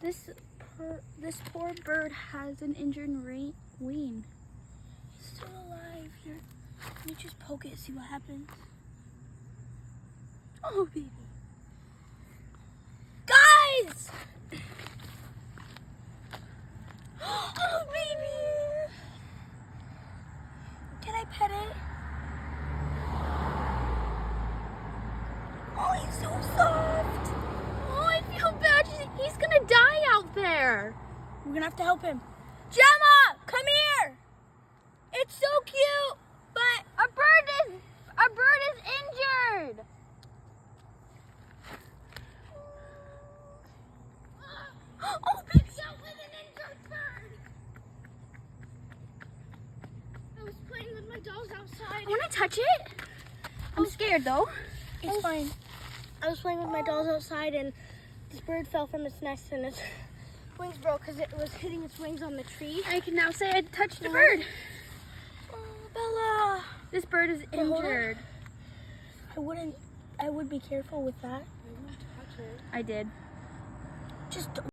This poor bird has an injured wing. It's still alive. Here, let me just poke it, see what happens. Oh, baby. Guys! Oh, baby! Can I pet it? Oh, he's so soft. Oh, I feel bad. He's gonna die out there. We're gonna have to help him. Gemma, come here. It's so cute, but A bird is injured. oh, baby, out with an injured bird. I was playing with my dolls outside. I wanna touch it. I'm scared though. It's fine. I was playing with my dolls outside, and this bird fell from its nest, and its wings broke because it was hitting its wings on the tree. I can now say I touched a bird. Oh, Bella. This bird is hold on. injured. I would be careful with that. I did. Just